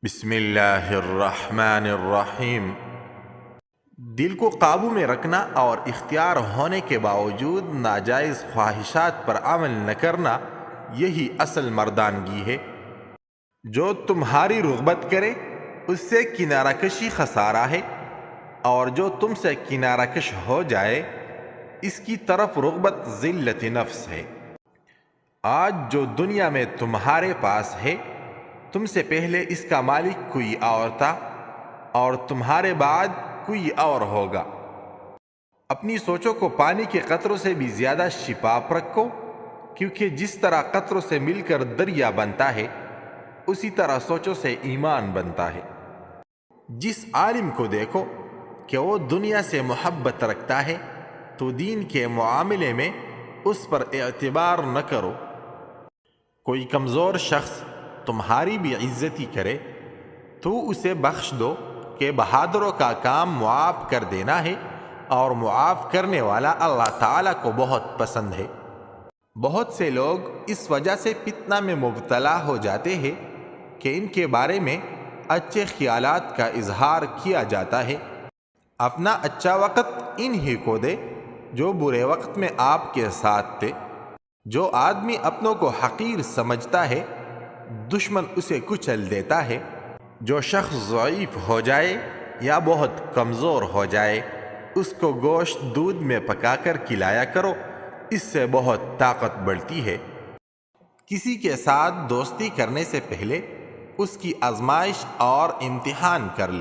بسم اللہ الرحمن الرحیم۔ دل کو قابو میں رکھنا اور اختیار ہونے کے باوجود ناجائز خواہشات پر عمل نہ کرنا، یہی اصل مردانگی ہے۔ جو تمہاری رغبت کرے اس سے کنارہ کشی خسارہ ہے، اور جو تم سے کنارہ کش ہو جائے اس کی طرف رغبت ذلت نفس ہے۔ آج جو دنیا میں تمہارے پاس ہے، تم سے پہلے اس کا مالک کوئی اور تھا اور تمہارے بعد کوئی اور ہوگا۔ اپنی سوچوں کو پانی کے قطروں سے بھی زیادہ شفاف رکھو، کیونکہ جس طرح قطروں سے مل کر دریا بنتا ہے اسی طرح سوچوں سے ایمان بنتا ہے۔ جس عالم کو دیکھو کہ وہ دنیا سے محبت رکھتا ہے تو دین کے معاملے میں اس پر اعتبار نہ کرو۔ کوئی کمزور شخص تمہاری بھی عزتی کرے تو اسے بخش دو، کہ بہادروں کا کام معاف کر دینا ہے، اور معاف کرنے والا اللہ تعالیٰ کو بہت پسند ہے۔ بہت سے لوگ اس وجہ سے فتنہ میں مبتلا ہو جاتے ہیں کہ ان کے بارے میں اچھے خیالات کا اظہار کیا جاتا ہے۔ اپنا اچھا وقت انہی کو دے جو برے وقت میں آپ کے ساتھ تھے۔ جو آدمی اپنوں کو حقیر سمجھتا ہے دشمن اسے کچل دیتا ہے۔ جو شخص ضعیف ہو جائے یا بہت کمزور ہو جائے اس کو گوشت دودھ میں پکا کر کھلایا کرو، اس سے بہت طاقت بڑھتی ہے۔ کسی کے ساتھ دوستی کرنے سے پہلے اس کی آزمائش اور امتحان کر لے۔